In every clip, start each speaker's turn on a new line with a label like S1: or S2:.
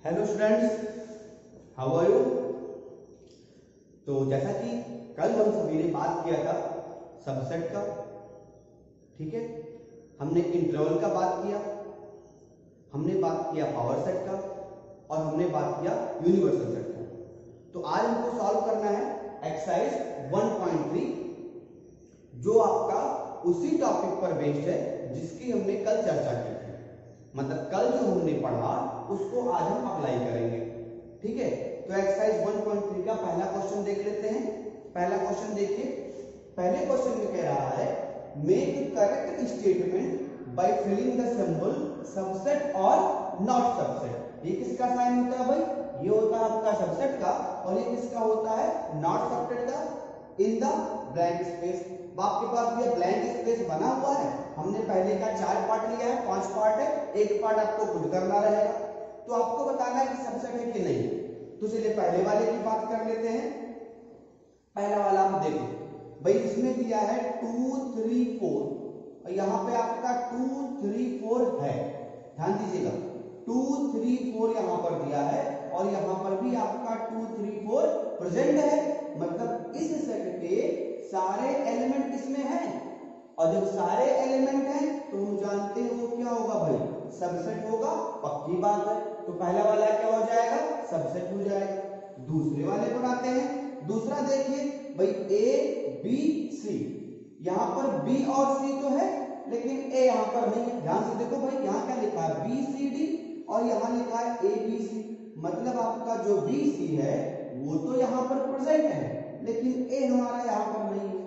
S1: Hello students, how are you. तो जैसा कि कल हम सभी ने बात किया था सबसेट का, ठीक है। हमने इंटरवल का बात किया, हमने बात किया पावर सेट का और हमने बात किया यूनिवर्सल सेट का। तो आज हमको सॉल्व करना है एक्सरसाइज 1.3 जो आपका उसी टॉपिक पर बेस्ड है जिसकी हमने कल चर्चा की थी। मतलब कल जो हमने पढ़ा उसको आज हम अप्लाई करेंगे, ठीक है। तो एक्सरसाइज 1.3 का पहला क्वेश्चन देख लेते हैं। पहला क्वेश्चन देखिए, पहले क्वेश्चन में कह रहा है make correct statement by filling the symbol subset और नॉट सबसेट। ये किसका साइन होता है भाई? ये होता है आपका सबसेट का, और ये किसका होता है? नॉट सबसेट का। In the blank space. आपके पास ये ब्लैंक स्पेस बना हुआ है, हमने पहले का 4 पार्ट लिया है, 5 पार्ट है, एक पार्ट आपको खुद करना रहेगा। तो आपको बताना है कि सबसेट है कि नहीं। तो चलिए पहले वाले की बात कर लेते हैं। पहला वाला आप देखो भाई, इसमें दिया है 2 3 4 और यहाँ पे आपका 2 3 4 है। ध्यान दीजिएगा 2 3 4 यहाँ पर दिया है और यहाँ पर भी आपका 2 3 4 प्रेजेंट है। मतलब इस सेट के सारे एलिमेंट इसमें हैं, और जब सारे एलिमेंट हैं तो हम जानते हैं वो क्या होगा भाई? सबसेट होगा, पक्की बात है। तो पहला वाला क्या हो जाएगा? सबसेट हो जाएगा। दूसरे वाले पर आते हैं। दूसरा देखिए भाई ए बी सी, यहाँ पर बी और सी तो है लेकिन ए यहाँ पर नहीं है। ध्यान से देखो भाई, यहाँ क्या लिखा है? बी सी डी, और यहाँ लिखा है ए बी सी। मतलब आपका जो बी सी है वो तो यहाँ पर प्रेजेंट है लेकिन ए हमारा यहाँ पर नहीं है।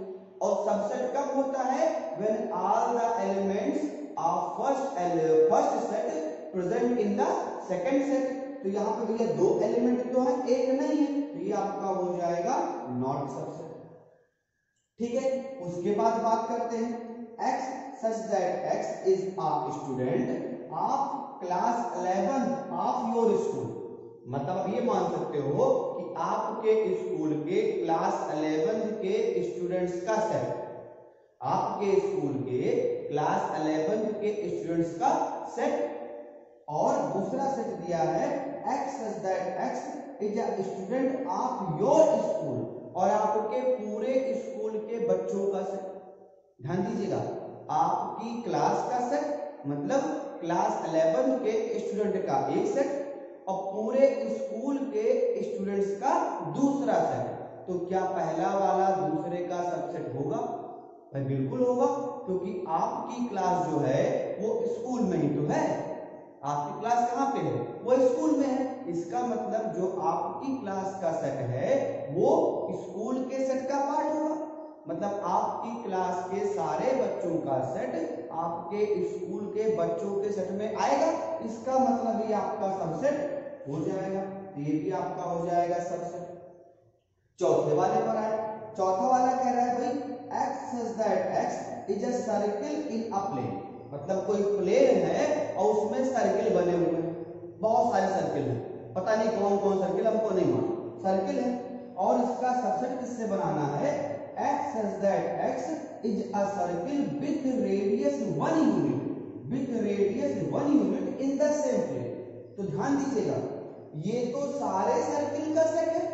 S1: और सबसेट कब होता है? When all the elements of first set present in the second set. तो यहाँ पे भैया 2 एलिमेंट तो है, एक नहीं है, तो ये आपका हो जाएगा नॉट सबसेट, ठीक है। उसके बाद बात करते हैं x such that x is a student of class 11 of your school। मतलब ये मान सकते हो कि आपके स्कूल के क्लास 11 के स्टूडेंट्स का सेट, आपके स्कूल के क्लास 11 के स्टूडेंट्स का सेट। और दूसरा सेट दिया है x such that x is a student of your school, और आपके पूरे स्कूल के बच्चों का सेट। ध्यान दीजिएगा, आपकी क्लास का सेट मतलब क्लास 11 के स्टूडेंट का एक सेट और पूरे स्कूल के स्टूडेंट्स का दूसरा सेट। तो क्या पहला वाला दूसरे का सबसेट होगा? भाई बिल्कुल होगा, क्योंकि आपकी क्लास जो है वो स्कूल में ही तो है। आपकी क्लास कहाँ पे है? वो स्कूल में है। इसका मतलब जो आपकी क्लास का सेट है वो स्कूल के सेट का पार्ट होगा। मतलब आपकी क्लास के सारे बच्चों का सेट आपके स्कूल के बच्चों के सेट में आएगा। इसका मतलब ये आपका सबसेट हो जाएगा। ये भी आपका हो जाएगा सबसेट। चौथे वाले पर आए। चौथा वाला कह रहा है भाई x such that x is a circle in a plane। मतलब कोई प्लेन है और उसमें सर्किल बने हुए हैं, बहुत सारे सर्किल हैं, पता नहीं कौन कौन सर्किल, हमको नहीं मालूम, सर्किल है। और इसका सबसेट किससे बनाना है? x such that x is a circle with radius 1 unit, with radius 1 unit in the same plane। तो ध्यान दीजिएगा, ये तो सारे सर्किल का सेट है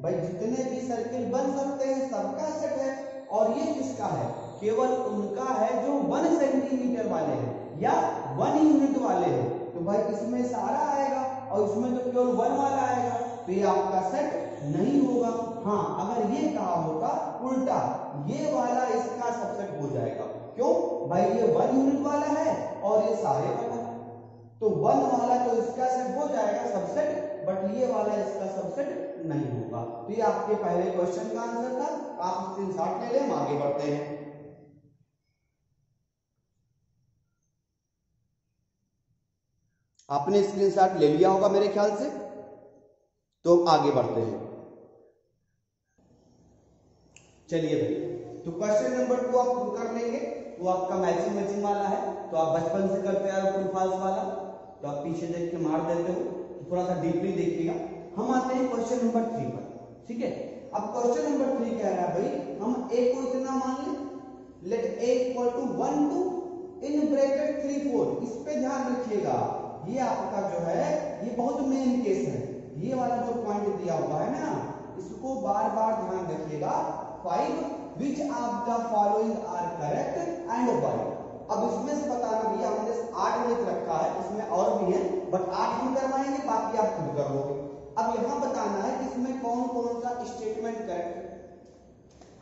S1: भाई, जितने भी सर्किल बन सकते हैं सबका सेट है। और ये किसका है? केवल उनका है जो 1 सेंटीमीटर वाले हैं या 1 यूनिट वाले हैं। तो भाई इसमें सारा आएगा और इसमें तो केवल 1 वाला आएगा, तो ये आपका सेट नहीं होगा। हाँ, अगर ये कहा होता उल्टा, ये वाला इसका सबसेट हो जाएगा। क्यों भाई? ये 1 यूनिट वाला है और ये सारे वाला है, तो 1 वाला तो इसका सेट हो जाएगा सबसेट, बट ये वाला इसका सबसेट नहीं होगा। तो ये आपके पहले क्वेश्चन का आंसर था। आप स्क्रीनशॉट ले लें, हम आगे बढ़ते हैं। आपने स्क्रीनशॉट ले लिया होगा मेरे ख्याल से, तो आगे बढ़ते हैं। चलिए भाई, तो क्वेश्चन नंबर 2 आप शुरू कर लेंगे। वो आपका मैचिंग वाला है, तो आप बचपन से करते आ रहे हो ट्रू फॉल्स वाला, तो आप पीछे देख के मार देते हो, तो थोड़ा सा डीपली देखिएगा। हम आते हैं क्वेश्चन नंबर 3 पर, ठीक है। अब क्वेश्चन नंबर 3 कह रहा है भाई हम a को इतना मान लें, let a equal to 1 2 in bracket 3 4। इस पे ध्यान रखिएगा, ये आपका जो है ये बहुत मेन केस है। ये वाला जो पॉइंट दिया हुआ है ना, इसको बार बार ध्यान रखिएगा। 5 which of the following are correct and why. अब इसमें से बताना भैया, हमने 8 लिख रखा है, इसमें और भी है बट 8 हम करवाएंगे, बाकी आप खुद कर लोगे। अब यहां बताना है कि इसमें कौन कौन सा स्टेटमेंट करेक्ट है।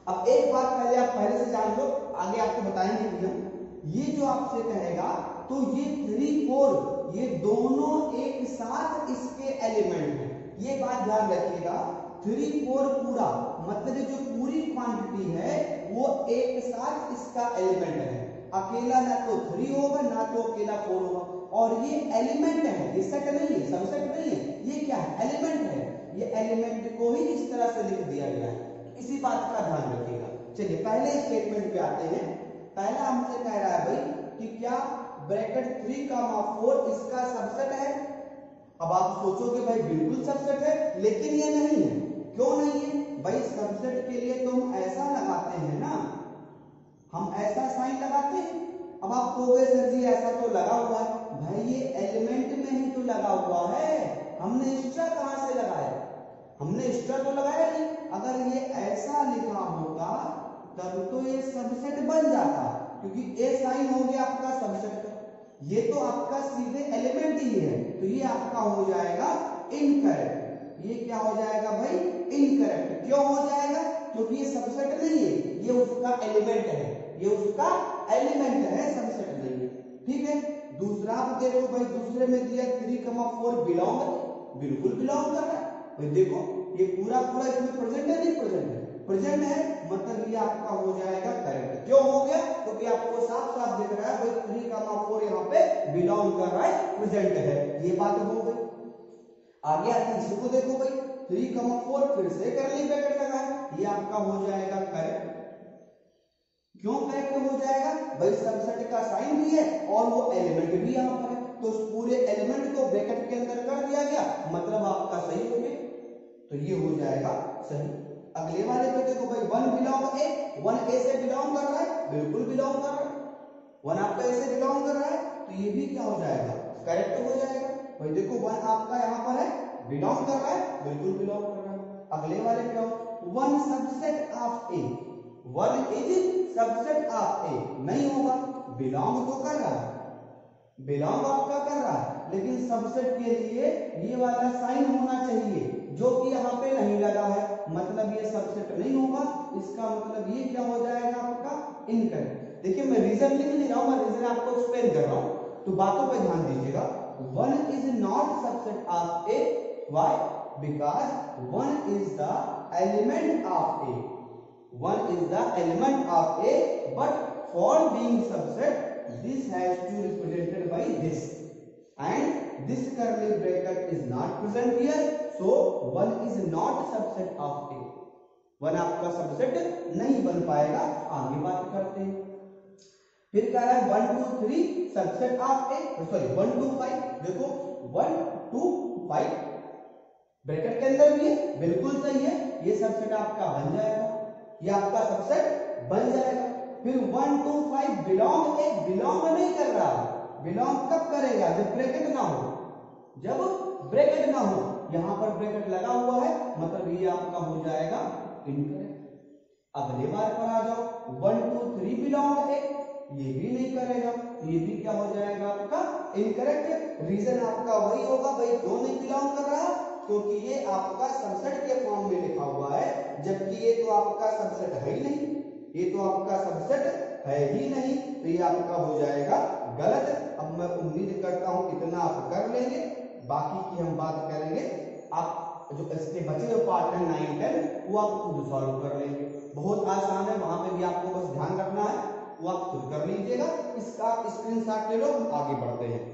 S1: अब एक बात पहले आप पहले से जान लो, आगे आपको बताएंगे कि हम ये जो आपसे कहेगा तो ये 3 4 ये दोनों एक साथ इसके एलिमेंट हैं। ये बात ध्यान रखिएगा। 3 4 पूरा मतलब जो पूरी क्वांटिटी है वो एक साथ इसका एलिमेंट है। अकेला ना तो 3 होगा ना तो अकेला 4 होगा। और ये एलिमेंट है, ये सेट नहीं है, सबसेट नहीं है, ये क्या है, एलिमेंट है। ये एलिमेंट को ही इस तरह से लिख दिया गया है, इसी बात का ध्यान रखिएगा। चलिए पहले स्टेटमेंट पे आते हैं। पहला हमसे कह रहा है भाई कि क्या ब्रैकेट 3,4 इसका सबसेट है। अब आप सोचोगे भाई बिल्कुल सबसेट है, लेकिन ये नहीं है। क्यों नहीं है भाई? सबसेट के लिए तो हम ऐसा लगाते हैं ना, हम ऐसा साइन लगाते हैं। अब आप कहोगे सर जी ऐसा तो लगा हुआ है, भाई ये एलिमेंट में ही तो लगा हुआ है, हमने एक्स्ट्रा कहां से लगाया? हमने एक्स्ट्रा तो लगाया नहीं। अगर ये ऐसा लिखा होता तब तो ये सबसेट बन जाता, क्योंकि ए साइन हो गया आपका सबसेट का। ये तो आपका सीधे एलिमेंट ही है, तो ये आपका हो जाएगा इनकरेक्ट। ये क्या हो जाएगा भाई? इनकरेक्ट। क्यों हो जाएगा? क्योंकि ये सबसेट नहीं है, ये उसका एलिमेंट है, ये उसका एलिमेंट है, सबसेट नहीं है। ठीक है। दूसरा आप देखो भाई, दूसरे में दिया 3,4 बिलोंग, बिल्कुल बिलोंग कर रहा है भाई। देखो ये पूरा पूरा इसमें प्रेजेंट है, नहीं प्रेजेंट है, प्रेजेंट है, मतलब ये आपका हो जाएगा करेक्ट। क्यों हो गया? क्योंकि आपको साफ साफ दिख रहा है भाई 3,4 यहाँ पे बिलोंग कर रहा है, प्रेजेंट है। ये बात हो गई। आगे आते हैं, इसको देखो भाई 3,4 फिर से करली ब्रैकेट लगाए, ये आपका हो जाएगा करेक्ट। क्यों करेक्ट हो जाएगा भाई? सबसेट का साइन भी है और वो एलिमेंट भी यहाँ पर है, तो उस पूरे एलिमेंट को ब्रैकेट के अंदर कर दिया गया, मतलब आपका सही हो गया, तो ये हो जाएगा सही। अगले वाले पे देखो भाई 1 बिलोंग ए, 1 ए से बिलोंग कर रहा है, बिल्कुल बिलोंग कर रहा है। 1 आपका ए से बिलोंग कर रहा है, तो ये भी क्या हो जाएगा? करेक्ट हो जाएगा भाई। देखो 1 आपका यहाँ पर है, बिलोंग कर रहा है, बिल्कुल बिलोंग कर रहा है। अगले वाले पे आओ, 1 subset of A, 1 is subset of A, नहीं होगा, बिलोंग तो कर रहा है, बिलोंग आपका कर रहा है, लेकिन सबसेट के लिए ये वाला साइन होना चाहिए जो कि यहाँ पे नहीं लगा है, मतलब ये सबसेट नहीं होगा। इसका मतलब ये क्या हो जाएगा आपका? इनकरेक्ट। देखिए मैं रीजन लिख नहीं रहा हूं, मैं रीजन आपको एक्सप्लेन कर रहा हूं, तो बातों पे ध्यान दीजिएगा। 1 is not subset of A, why? Because 1 is the element of A, 1 is the element of A, but for being subset, this has to be represented by this, and this curly bracket is not present here, so 1 is not subset of A. 1 आपका subset नहीं बन पाएगा। आगे बात करते हैं। फिर कह रहा है 1 2 3 सबसेट ऑफ A, सॉरी 1 2 5, देखो 1 2 5 ब्रैकेट के अंदर भी है, बिल्कुल सही है, ये सबसेट आपका बन जाएगा, ये आपका सबसेट बन जाएगा। फिर 1 2 5 बिलोंग ए, बिलोंग नहीं कर रहा, बिलोंग कब करेगा? जब ब्रैकेट ना हो, जब ब्रैकेट ना हो। यहां पर ब्रैकेट लगा हुआ है, मतलब ये आपका हो जाएगा इनकरेक्ट। अगले बार पर आ जाओ, 1 2 3 बिलोंग ए, ये भी नहीं करेगा, ये भी क्या हो जाएगा आपका? इनकरेक्ट। रीजन आपका वही होगा भाई, क्यों नहीं बिलोंग कर रहा? क्योंकि ये आपका सबसेट के फॉर्म में लिखा हुआ है, जबकि ये तो आपका सबसेट है ही नहीं, ये तो आपका सबसेट है ही नहीं, तो ये आपका हो जाएगा गलत। अब मैं उम्मीद करता हूं इतना आप कर लेंगे, बाकी की हम बात करेंगे। आप जो इसके बचे हुए पार्ट है 9 10 वो आप खुद सॉल्व कर लेंगे, बहुत आसान है, वहां पे भी आपको बस ध्यान रखना है, वो आप खुद कर लीजिएगा। इसका स्क्रीनशॉट ले लो, आगे बढ़ते हैं।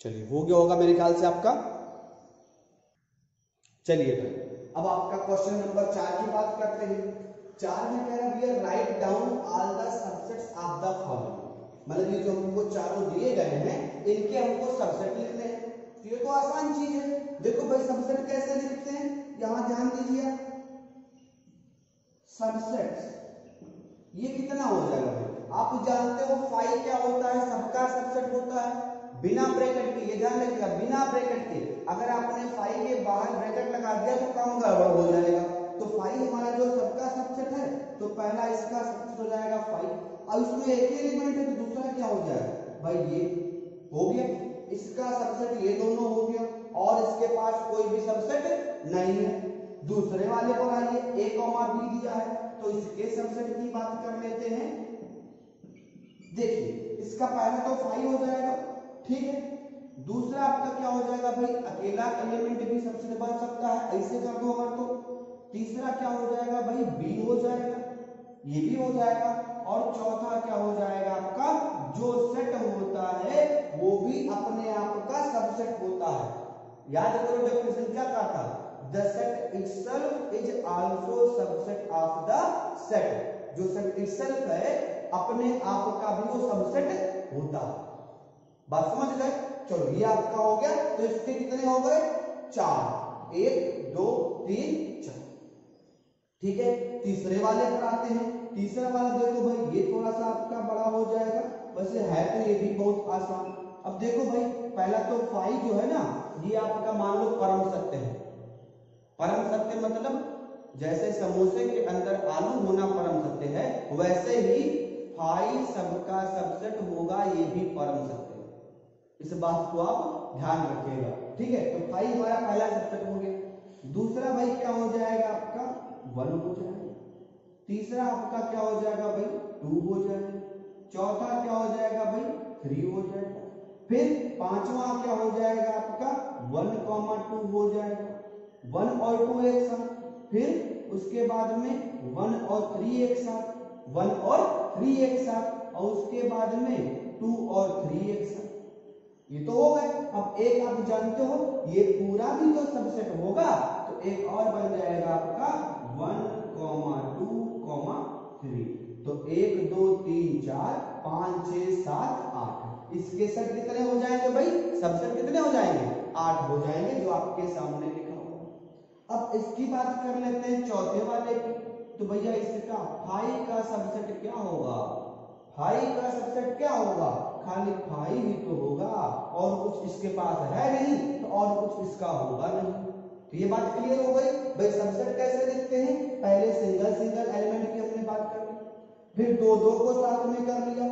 S1: चलिए हो गया होगा मेरे ख्याल से आपका। चलिए अब आपका क्वेश्चन नंबर 4 की बात करते हैं। 4 में कह रहा है write down all the subsets of the following, मतलब ये जो हमको चारों दिए गए हैं इनके हमको सबसेट लिखने हैं। तो ये तो आसान चीज है। देखो भाई सबसेट कैसे लिखते हैं, यहां ध्यान दीजिए। सबसेट ये कितना हो जाएगा भाई, आप जानते हो फाइव क्या होता है, सबका सबसेट होता है बिना ब्रैकेट के। ये ध्यान रखिएगा, बिना ब्रैकेट के। अगर आपने फाइव के बाहर ब्रैकेट लगा दिया तो काम गड़बड़ हो जाएगा। तो फाइव हमारा जो सबका सबसेट है, तो पहला इसका सबसेट हो जाएगा फाइव। अब इसमें एक ही एलिमेंट है तो दूसरा क्या हो जाएगा भाई, ये हो गया इसका सबसेट, ये दोनों हो गया, और इसके पास कोई भी सबसेट नहीं है। दूसरे वाले पर आइए, a, b दिया है तो इसके सबसेट की बात कर लेते हैं। देखिए इसका पहला तो 5 हो जाएगा, ठीक है। दूसरा आपका क्या हो जाएगा भाई, अकेला एलिमेंट भी सबसेट बन सकता है, ऐसे कर दो अगर तो। तीसरा क्या हो जाएगा भाई, b हो जाएगा, ये भी हो जाएगा। और चौथा क्या हो जाएगा आपका, जो सेट होता है वो भी अपने आप का सबसेट होता है। याद करो डेफिनेशन क्या कहा था, the set itself is also subset of the set. जो सेट इटसेल्फ है अपने आप का भी वो सबसेट होता है। बात समझ गए? चलो ये आपका हो गया। तो इसके कितने हो गए, 4, 1 2 3 4, ठीक है। तीसरे वाले पर आते हैं। तीसरा वाला देखो भाई, ये थोड़ा सा आपका बड़ा हो जाएगा, वैसे है तो ये भी बहुत आसान। अब देखो भाई, पहला तो 5 जो है ना, ये आपका मान लो परम सत्य है। परम सत्य मतलब जैसे समोसे के अंदर आलू होना परम सत्य है, वैसे ही 5 सबका सबसेट होगा, ये भी परम सत्य है। इस बात को आप ध्यान रखिएगा, ठीक है। तो 5 हमारा पहला सबसेट हो गया। दूसरा भाई क्या हो जाएगा आपका, 1 हो जाएगा। तीसरा आपका क्या हो जाएगा भाई, 2 हो जाएगा। चौथा क्या हो जाएगा भाई, 3 हो जाएगा। फिर पांचवा क्या हो जाएगा आपका, 1, 2 हो जाएगा। 1 और 2 एक साथ, फिर उसके बाद में 1 और 3 एक साथ, 1 और 3 एक साथ, और उसके बाद में 2 और 3 एक साथ। ये तो हो गए। अब एक आप जानते हो, ये पूरा भी तो सबसेट होगा, तो एक और बन जाएगा आपका 1, 2, 3। तो 1 2 3 4 5 6 7 8, इसके सेट कितने हो जाएंगे भाई, सबसेट कितने हो जाएंगे, 8 हो जाएंगे, जो आपके सामने लिखा हुआ। अब इसकी बात कर लेते हैं चौथे वाले की। तो भैया इसका 5 का सबसेट क्या होगा, 5 का सबसेट क्या होगा, खाली 5 ही तो होगा, और कुछ इसके पास है नहीं, तो और कुछ इसका होगा नहीं। तो ये बात क्लियर हो गई भाई। सबसेट कैसे लिखते हैं, पहले सिंगल सिंगल एलिमेंट की हमने बात कर ली, फिर 2 2 को साथ में कर लिया,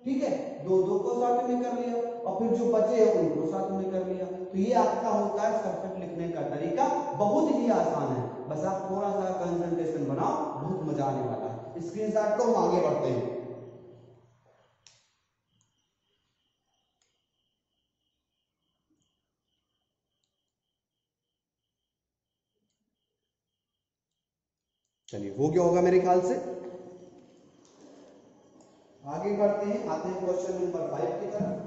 S1: ठीक है, 2 2 को साथ में कर लिया, और फिर जो बचे हैं उनको साथ में कर लिया। तो ये आपका होता है सबसेट लिखने का तरीका, बहुत ही आसान है। बस आप थोड़ा सा कंसंट्रेशन बनाओ, बहुत मजा आने वाला है। स्क्रीनशॉट को आगे बढ़ते हैं। चलिए हो गया होगा मेरे ख्याल से। आगे बढ़ते हैं, आते हैं क्वेश्चन नंबर 5 की तरफ।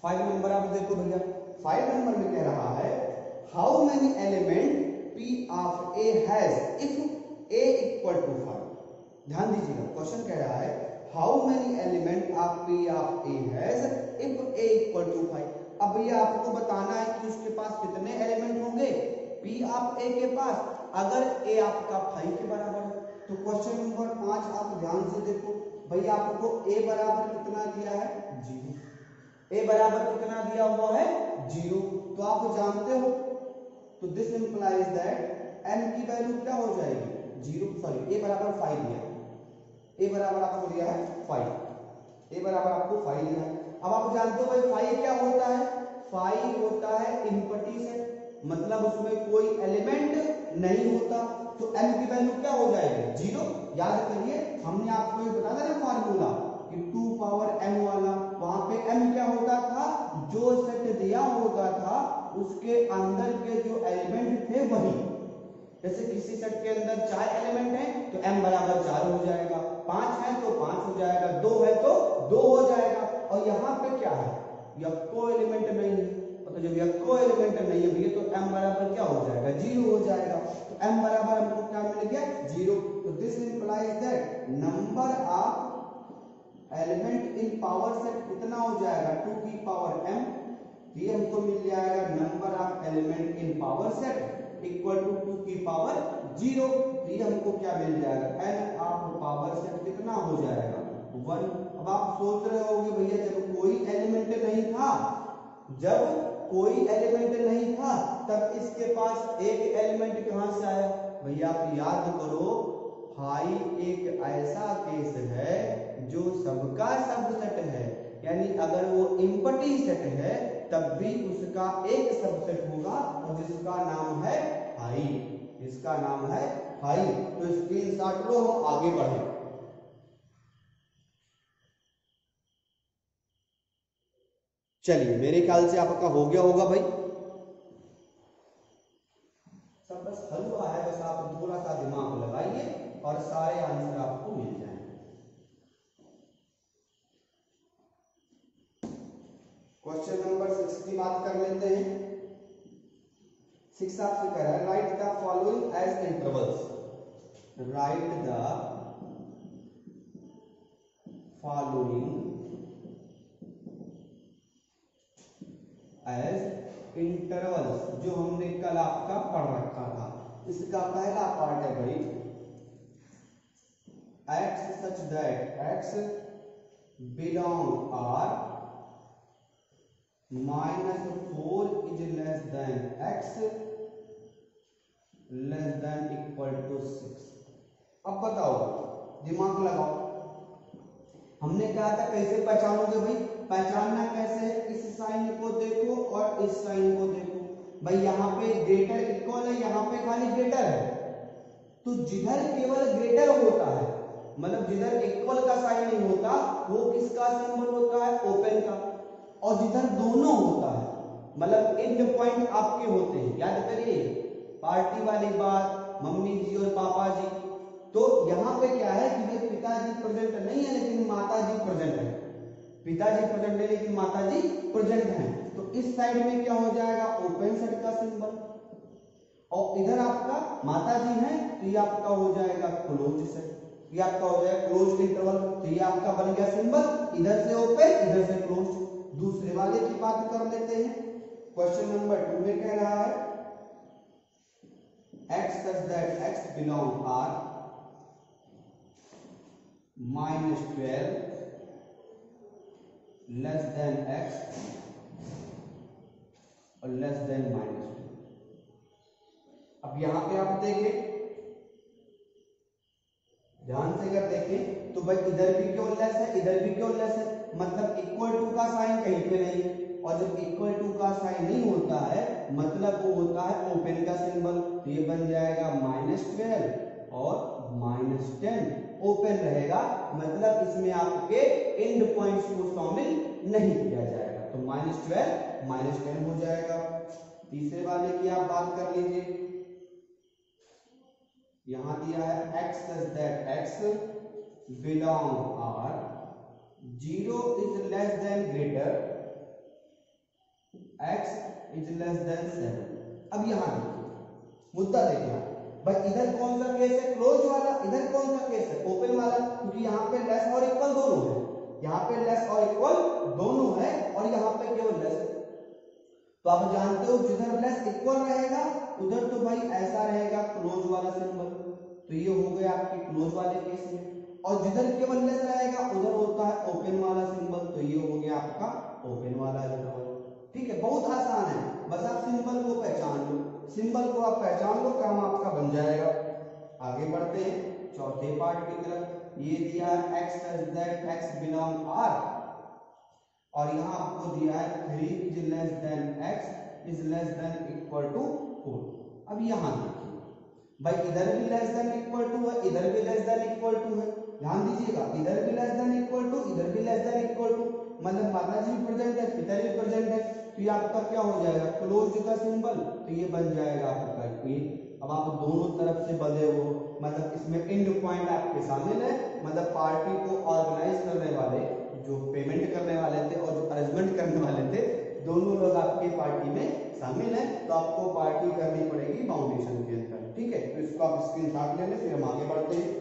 S1: फाइव नंबर आप देखो भैया, 5 नंबर में कह रहा है how many element P of A has if A equal to 5। ध्यान दीजिएगा, क्वेश्चन कह रहा है how many element of P of A has if A equal to 5। अब भैया आपको बताना है कि उसके पास कितने एलिमेंट होंगे P ऑफ A के पास, अगर A आपका 5 के बराबर है। तो क्वेश्चन नंबर 5 आप ध्यान से देखो भैया, आपको A बराबर कितना दिया है, 0। A बराबर कितना दिया हुआ है, 0। तो आप जानते हो, तो दिस इंप्लाइज दैट n की वैल्यू क्या हो जाएगी, 0। सॉरी, A बराबर 5 दिया है, A बराबर आपको दिया है 5, A बराबर आपको 5 दिया है। अब आप जानते हो भाई 5 क्या होता है, 5 होता है इम्पटी सेट, मतलब उसमें कोई एलिमेंट नहीं होता। तो n की वैल्यू क्या हो जाएगी, 0। याद करिए, हमने आपको ये बताया ना फार्मूला कि 2 पावर m वाला, वहां पे m क्या होता था, जो सेट दिया होता था उसके अंदर के जो एलिमेंट थे वही। जैसे किसी सेट के अंदर 4 एलिमेंट हैं तो m बराबर 4 हो जाएगा, 5 है तो 5 हो जाएगा, 2 है तो 2 हो जाएगा। और यहाँ पे क्या है, यह कोई एलिमेंट नहीं है, तो जब यह कोई एलिमेंट नहीं है भैया तो m बराबर क्या हो जाएगा, 0 हो जाएगा। तो m बराबर हमको क्या मिल गया, 0। तो this implies that number of element in power set कितना हो जाएगा, 2 की पावर m। ये हमको मिल जाएगा number of element in power set equal to 2 की पावर 0। ये हमको क्या मिल जाएगा, n ऑफ पावर सेट कितना हो जाएगा, 1। अब आप सोच रहे होंगे भैया जब कोई एलिमेंट नहीं था, जब कोई एलिमेंट नहीं था तब इसके पास एक एलिमेंट कहां से आया। भैया आप याद करो, फाई एक ऐसा केस है जो सबका सबसेट है, यानी अगर वो एम्प्टी सेट है तब भी उसका एक सबसेट होगा और जिसका नाम है फाई, इसका नाम है फाई। तो स्क्रीनशॉट लो, हम आगे बढ़े। चलिए मेरे ख्याल से आपका हो गया होगा भाई, सब बस हल हुआ है, बस आप थोड़ा सा दिमाग लगाइए और सारे आंसर आपको मिल जाएंगे। क्वेश्चन नंबर 6 की बात कर लेते हैं। 6 आपसे कह रहा है write the following as intervals, write the following as intervals, जो हमने कल आपका पढ़ रखा था। इसका पहला पार्ट है भाई x such that x belong R -4 is less than x less than equal to 6। अब बताओ, दिमाग लगाओ, हमने कहा था कैसे पहचानोगे भाई, पहचानना कैसे है, इस साइन को देखो और इस साइन को देखो। भाई यहाँ पे ग्रेटर इक्वल है, यहाँ पे खाली ग्रेटर है, तो जिधर केवल ग्रेटर होता है, मतलब जिधर इक्वल का साइन नहीं होता वो किसका सिंबल होता है, ओपन का। और जिधर दोनों होता है, मतलब एंड पॉइंट आपके होते हैं, याद करिए पार्टी वाली बात, मम्मी जी और पापा जी। तो यहाँ पे क्या है कि भाई पिताजी प्रेजेंट नहीं है लेकिन माताजी प्रेजेंट है, पिताजी प्रेजेंट है लेकिन माताजी प्रेजेंट है, तो इस साइड में क्या हो जाएगा, ओपन सेट का सिंबल। और इधर आपका माताजी है तो ये आपका हो जाएगा क्लोज सेट, ये आपका हो जाएगा क्लोज इंटरवल। तो ये आपका बन गया सिंबल, इधर से ओपन इधर से क्लोज। दूसरे वाले की बात कर लेते हैं। क्वेश्चन नंबर 2 में कह रहा है x such that x belong R -12 less than x और less than -2। अब यहां पे आप देखें, ध्यान से अगर देखें तो भाई इधर भी क्यों लेस है, इधर भी क्यों लेस है, मतलब इक्वल टू का साइन कहीं पे नहीं है। और जब इक्वल टू का साइन नहीं होता है मतलब वो होता है ओपन का सिंबल। तो ये बन जाएगा -12 और -10 ओपन रहेगा, मतलब इसमें आपके एंड पॉइंट्स को शामिल नहीं किया जाएगा। तो -12 -10 हो जाएगा। तीसरे वाले की आप बात कर लीजिए, यहां दिया है x such that x belong R 0 is less than greater x is less than 7। अब यहां देखिए मुद्दा देखिए भाई, इधर कौन सा केस है, क्लोज वाला, इधर कौन सा केस है, ओपन वाला, क्योंकि यहाँ पे लेस और इक्वल दोनों है, यहाँ पे लेस और इक्वल दोनों है और यहाँ पे केवल लेस है। तो आप जानते हो जिधर लेस इक्वल रहेगा उधर तो भाई ऐसा रहेगा क्लोज वाला सिंबल, तो ये हो गया आपके क्लोज वाले केस में। और जिधर केवल लेस रहेगा उधर होता है ओपन वाला सिंबल, तो ये हो गया आपका ओपन वाला इंटरवल। ठीक है, बहुत आसान है, बस आप सिंबल को पहचान लो, सिंबल को आप पहचान लो, काम आपका बन जाएगा। आगे बढ़ते हैं चौथे पार्ट की तरफ। ये दिया है x such that x belong R और यहाँ आपको दिया है 3 is less than x is less than equal to 4। अब यहाँ देखिए भाई, इधर भी लेस देन इक्वल टू है, इधर भी लेस देन इक्वल टू है, ध्यान दीजिएगा, इधर भी लेस देन इक्वल टू, इधर भी लेस देन इक्वल टू, मतलब माताजी भी प्रेजेंट है, पिताजी भी प्रेजेंट है, तो ये आपका क्या हो जाएगा, क्लोज का सिंबल। तो ये बन जाएगा आपका ये अब आप दोनों तरफ से बंधे हो, मतलब इसमें एंड पॉइंट आपके शामिल है, मतलब पार्टी को ऑर्गेनाइज करने वाले, जो पेमेंट करने वाले थे और जो अरेंजमेंट करने वाले थे, दोनों लोग आपके पार्टी में शामिल हैं। तो आपको पार्टी करनी पड़ेगी फाउंडेशन के अंदर, ठीक है। तो इसको आप स्क्रीनशॉट ले लें, फिर हम आगे बढ़ते हैं।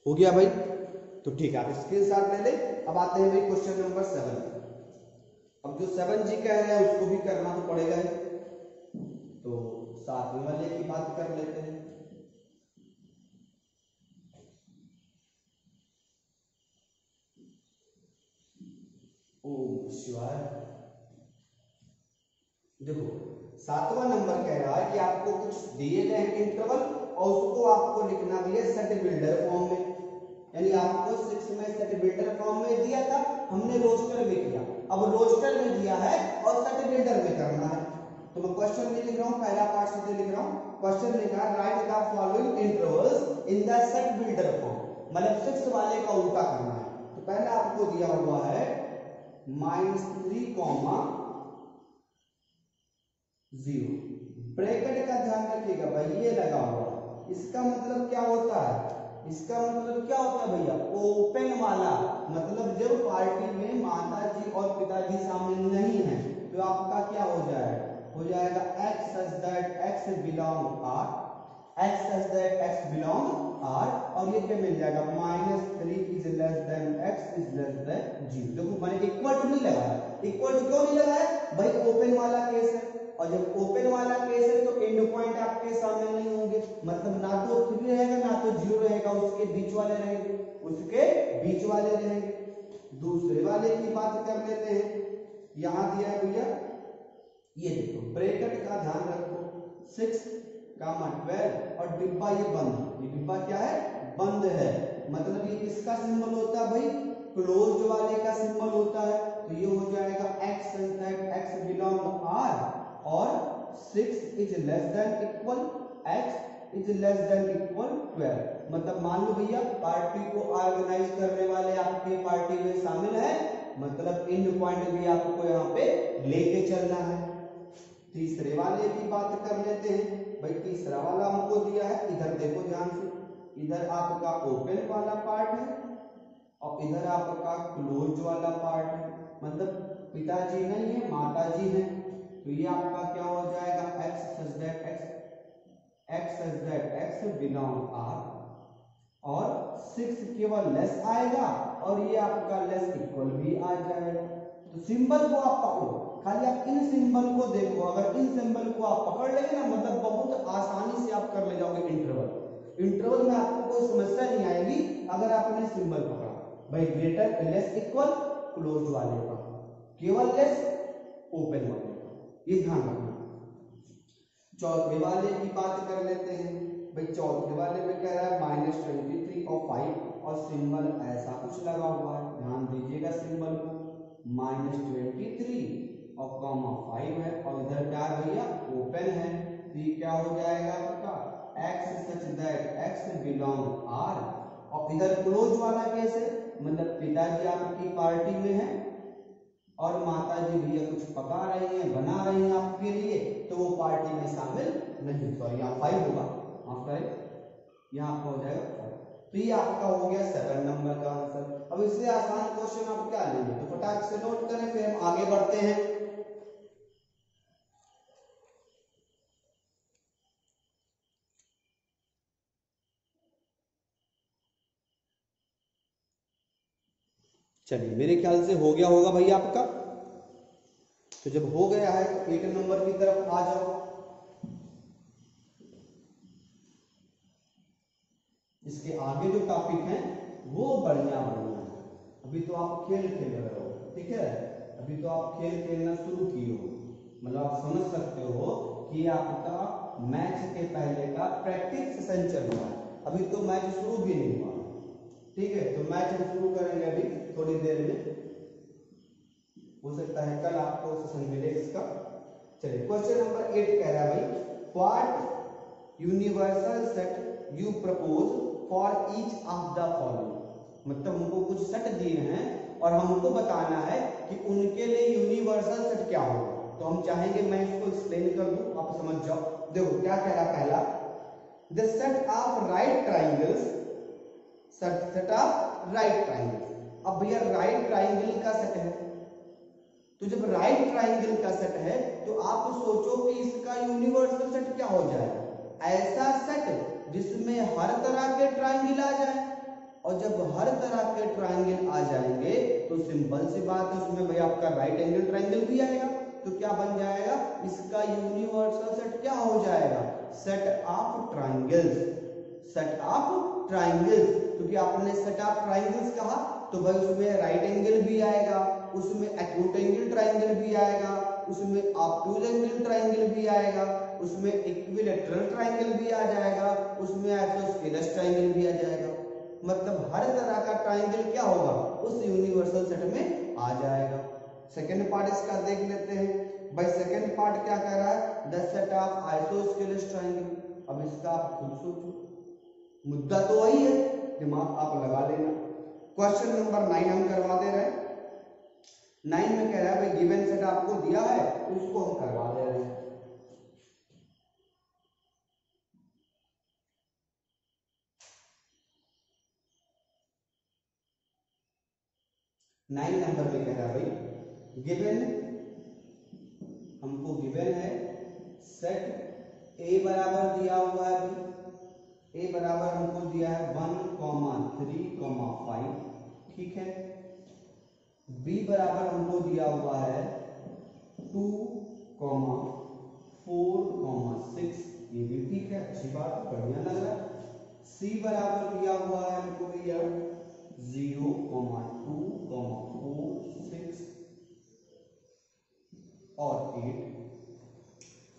S1: हो गया भाई, तो ठीक है, आप स्क्रीनशॉट ले ले। अब आते हैं भाई क्वेश्चन नंबर 7। अब जो 7G कह रहे हैं उसको भी करना तो पड़ेगा ही, तो 7वें वाले की बात कर लेते हैं। ओम शिवाय। देखो 7वां नंबर कह रहा है कि आपको कुछ दिए गए इंटरवल और उसको आपको लिखना भी है सेट बिल्डर फॉर्म में, यानी आपको 6 में सेट बिल्डर फॉर्म में दिया था, हमने रोस्टर में किया, अब रोस्टर में दिया है और सेट बिल्डर में करना है। तो मैं क्वेश्चन भी लिख रहा हूँ, पहला पार्ट सीधे लिख रहा हूँ। क्वेश्चन लिखा है write the following intervals in the set builder form, मतलब 6 वाले का उल्टा करना है। तो पहला आपको दिया हुआ है -3, 0। ब्रैकेट का ध्यान रखिएगा भाई, ये लगा हुआ है, इसका मतलब क्या होता है, इसका मतलब क्या होता है भैया, ओपन वाला, मतलब जब पार्टी में माताजी और पिताजी शामिल नहीं है तो आपका क्या हो जाएगा, हो जाएगा x such that x belong R, x such that x belong R, और ये क्या मिल जाएगा -3 is less than x is less than 0। देखो मैंने इक्वल टू नहीं लगाया, इक्वल टू क्यों नहीं लगाया भाई, ओपन वाला केस है, और जब ओपन वाला केस है तो एंड पॉइंट आपके सामने नहीं होंगे, मतलब ना तो 3 रहेगा ना तो 0 रहेगा, उसके बीच वाले रहेंगे, उसके बीच वाले रहेंगे। दूसरे वाले की बात कर लेते हैं, यहां दिया है भैया, ये देखो ब्रैकेट का ध्यान रखो, 6, 12 और डिब्बा ये बंद, ये डिब्बा क्या है, बंद है, मतलब ये किसका सिंबल होता है भाई, क्लोज्ड वाले का सिंबल होता है। तो ये हो जाएगा x such that x belong R और 6 is less than equal x is less than equal 12, मतलब मान लो भैया पार्टी को ऑर्गेनाइज करने वाले आपके पार्टी में शामिल है, मतलब एंड पॉइंट भी आपको यहाँ पे लेके चलना है। तीसरे वाले की बात कर लेते हैं भाई, तीसरा वाला हमको दिया है, इधर देखो ध्यान से, इधर आपका ओपन वाला पार्ट है और इधर आपका क्लोज वाला पार्ट है, मतलब पिताजी नहीं है माताजी है, तो ये आपका क्या हो जाएगा x such that x belong R और 6 केवल लेस आएगा और ये आपका लेस इक्वल भी आ जाएगा। तो सिंबल को आप पकड़ो, खाली आप इन सिंबल को देखो, अगर इन सिंबल को आप पकड़ लेंगे ना, मतलब बहुत आसानी से आप कर ले जाओगे इंटरवल। इंटरवल में आपको कोई समस्या नहीं आएगी अगर आपने सिंबल पकड़ा भाई, ग्रेटर लेस इक्वल क्लोज वाले का, केवल लेस ओपन वाले का, ये ध्यान रखना। चौथे वाले की बात कर लेते हैं भाई, चौथे वाले में कह रहा है -23 और 5 और सिंबल ऐसा कुछ लगा हुआ है, ध्यान दीजिएगा सिंबल को, -23 और -5 है और इधर क्या भैया ओपन है, तो ये क्या हो जाएगा आपका x such that x belong R और इधर क्लोज वाला कैसे, मतलब पिताजी आपकी पार्टी में है और माताजी भैया कुछ पका रही हैं, बना रही हैं आपके लिए, तो वो पार्टी में शामिल नहीं, सॉरी यहाँ 5 होगा, माफ करें, यहाँ आपका हो जाएगा 5। तो ये आपका हो गया 7 नंबर का आंसर। अब इससे आसान क्वेश्चन आप क्या लेंगे, तो फटाक से नोट करें, फिर हम आगे बढ़ते हैं। चलिए मेरे ख्याल से हो गया होगा भाई आपका, तो जब हो गया है तो 8 नंबर की तरफ आ जाओ। इसके आगे जो टॉपिक है वो बढ़िया बढ़िया है, अभी तो आप खेल खेल रहे हो, ठीक है, अभी तो आप खेल खेलना शुरू किए हो, मतलब आप समझ सकते हो कि आपका मैथ्स के पहले का प्रैक्टिस सेशन चल रहा है, अभी तो मैच शुरू भी नहीं हुआ, ठीक है। तो मैच हम शुरू करेंगे अभी थोड़ी देर में, हो सकता है कल आपको सेशन मिले इसका। चलिए क्वेश्चन नंबर 8 कह रहा है भाई, what universal set you propose for each of the following. मतलब हमको कुछ सेट दिए हैं और हमको बताना है कि उनके लिए यूनिवर्सल सेट क्या होगा। तो हम चाहेंगे मैं इसको एक्सप्लेन कर दूं, आप समझ जाओ। देखो क्या कह रहा है, पहला the set of right triangles, set of right triangle. अब भैया राइट ट्राइंगल का सेट है, तो जब राइट ट्राइंगल का सेट है तो आप सोचो कि इसका यूनिवर्सल सेट क्या हो जाएगा। ऐसा सेट जिसमें हर तरह के ट्राइंगल आ जाए, और जब हर तरह के ट्राइंगल आ जाएंगे तो सिंपल सी बात है उसमें भाई आपका राइट एंगल ट्राइंगल भी आएगा। तो क्या बन जाएगा, इसका यूनिवर्सल सेट क्या हो जाएगा, set of triangles, set of triangles. क्योंकि आपने सेट ऑफ ट्राइंगल्स कहा तो भाई उसमें राइट एंगल भी आएगा, उसमें एक्यूट एंगल ट्राइंगल भी आएगा, उसमें ऑब्टूज एंगल ट्राइंगल भी आएगा, उसमें इक्विलैटरल ट्राइंगल भी आ जाएगा, उसमें आइसोस्केलस ट्राइंगल भी आ जाएगा। मतलब हर तरह का ट्राइंगल क्या होगा, उस यूनिवर्सल सेट में आ जाएगा। सेकंड पार्ट इसका देख लेते हैं भाई। सेकंड पार्ट क्या कह रहा है, the set of isosceles triangle. अब इसका आप खुद सोचो, मुद्दा तो वही है, दिमाग आप लगा लेना। क्वेश्चन नंबर 9 हम करवा दे रहे हैं। 9 में कह रहा है भाई गिवन सेट आपको दिया है तो उसको हम करवा दे रहे हैं। नाइन नंबर में कह रहा है भाई गिवन, हमको गिवन है सेट ए बराबर दिया हुआ है भाई, ए बराबर हमको दिया है 1,3,5, ठीक है। बी बराबर हमको दिया हुआ है 2,4,6, ये भी ठीक है, अच्छी बात, बढ़िया लग रहा है। सी बराबर दिया हुआ है हमको भैया 0,2,4,6 और 8।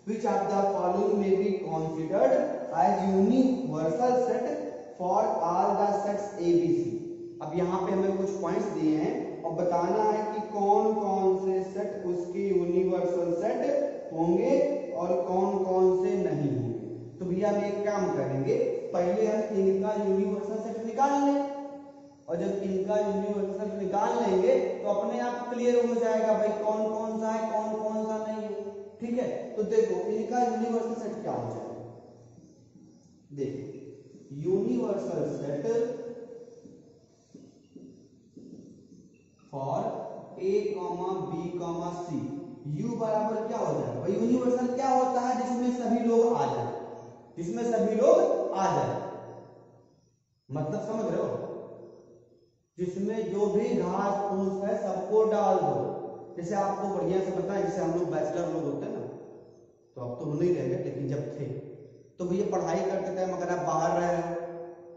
S1: Which of the following may be considered as universal set for all the sets ABC? अब यहाँ पे हमें कुछ पॉइंट्स दिए हैं और बताना है कि कौन कौन से सेट उसके यूनिवर्सल सेट होंगे और कौन कौन से नहीं होंगे। तो भैया हम एक काम करेंगे, पहले हम इनका यूनिवर्सल सेट निकाल लें, और जब इनका यूनिवर्सल सेट निकाल लेंगे तो अपने आप क्लियर हो जाएगा भाई कौन कौन सा है कौन कौन सा नहीं है, ठीक है। तो देखो इनका यूनिवर्सल सेट क्या हो जाएगा, देखो universal set for A comma B comma C, U बराबर क्या हो जाएगा भाई, यूनिवर्सल क्या होता है जिसमें सभी लोग आ जाए, जिसमें सभी लोग आ जाए, मतलब समझ रहे हो, जिसमें जो भी घास फूस है सबको डाल दो। जैसे आपको बढ़िया से पता है, जैसे हम लोग बैचलर लोग होते हैं ना, तो अब तो नहीं रहेंगे लेकिन जब थे तो भैया पढ़ाई करते टाइम अगर आप बाहर रह रहे हो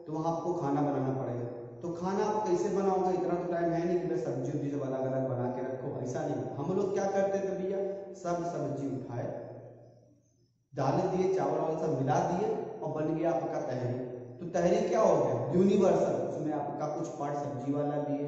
S1: तो वहां आपको खाना बनाना पड़ेगा। तो खाना आप कैसे बनाओगे, इतना तो टाइम है नहीं कि भाई सब्जी उब्जी सब अलग अलग बना के रखो, ऐसा नहीं। हम लोग क्या करते थे भैया, सब सब्जी उठाए, डाल दिए, चावल वावल सब मिला दिए और बन गया आपका तहरी। तो तहरी क्या हो गया, यूनिवर्सल। उसमें आपका कुछ पार्ट सब्जी वाला भी है,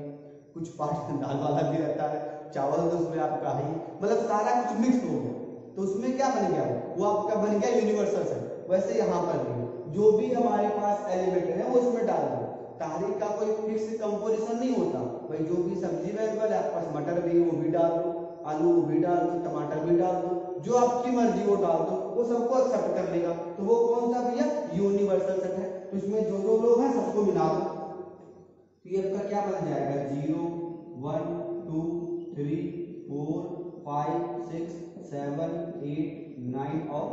S1: कुछ पार्ट दाल वाला भी रहता है, चावल तो उसमें आपका है, मतलब सारा कुछ मिक्स हो गया। तो उसमें क्या बन गया, वो आपका बन गया यूनिवर्सल सेट। वैसे यहाँ पर भी जो भी हमारे पास एलिमेंट है वो उसमें डाल दो। तारीख का कोई फिक्स कंपोजिशन नहीं होता भाई, जो भी सब्जी अवेलेबल है आपके पास, मटर भी वो भी डाल दो, आलू वो भी डाल दो, टमाटर भी डाल दो, जो आपकी मर्जी वो डाल दो, वो सबको एक्सेप्ट कर लेगा। तो वो कौन सा भैया, यूनिवर्सल सेट है। तो इसमें जो जो लोग हैं सबको मिला दो, तो ये आपका क्या बन जाएगा, 0 1 2 3 4 5 6 7 8 9 और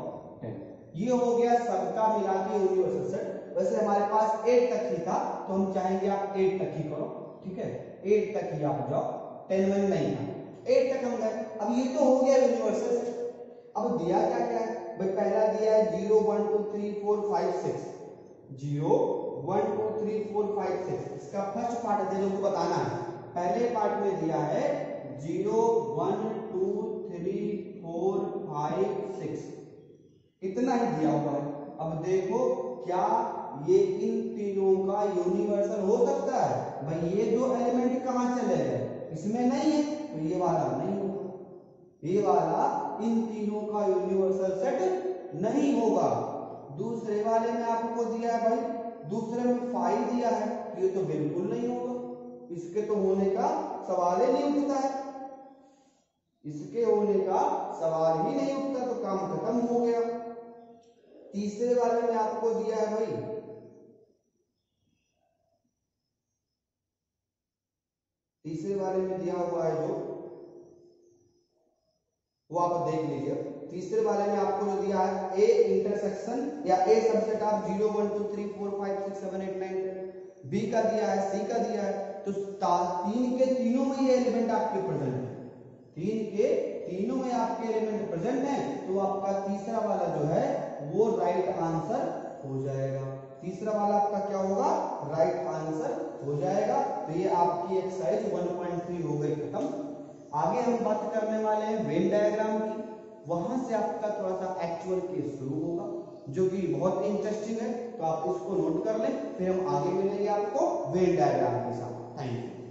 S1: 10। ये हो गया सबका मिला के यूनिवर्सल सेट। वैसे हमारे पास 8 तक ही था तो हम चाहेंगे आप 8 तक ही करो, ठीक है, 8 तक ही आप जाओ, 10 में नहीं था, 8 तक हम गए। अब ये तो हो गया यूनिवर्सल सेट। अब दिया क्या क्या है भाई, पहला दिया है 0 1 2 3 4 5 6, 0 1 2 3 4 5 6। इसका फर्स्ट पार्ट दे को बताना है। पहले पार्ट में दिया है 0 1 2 3 4 5 6, इतना ही दिया हुआ है। अब देखो क्या ये इन तीनों का यूनिवर्सल हो सकता है? भाई ये दो एलिमेंट कहां चले गए, इसमें नहीं है, तो ये वाला नहीं होगा, ये वाला इन तीनों का यूनिवर्सल सेट नहीं होगा। दूसरे वाले में आपको दिया है भाई, दूसरे में 5 दिया है, ये तो बिल्कुल नहीं होगा, इसके तो होने का सवाल ही नहीं उठता है, इसके होने का सवाल ही नहीं उठता, तो काम खत्म हो गया। तीसरे वाले में आपको दिया है भाई, तीसरे वाले में दिया हुआ है जो, वो आप देख लीजिए। तीसरे वाले में आपको जो दिया है ए इंटरसेक्शन या ए सबसेट ऑफ 0 1 2 3 4 5 6 7 8 9 10, बी का दिया है, सी का दिया है, तो तीन के तीनों में ये एलिमेंट आपके प्रेजेंट है, तीन के तीनों में आपके एलिमेंट प्रेजेंट है, तो आपका तीसरा वाला जो है वो राइट आंसर हो जाएगा। तीसरा वाला आपका क्या होगा, राइट आंसर हो जाएगा। तो ये आपकी एक्सरसाइज 1.3 हो गई खत्म। आगे हम बात करने वाले हैं वेन डायग्राम की, वहां से आपका थोड़ा सा एक्चुअल केस शुरू होगा जो कि बहुत इंटरेस्टिंग है, तो आप इसको नोट कर लें, फिर हम आगे मिलेंगे आपको वेन डायग्राम के साथ। Thank you.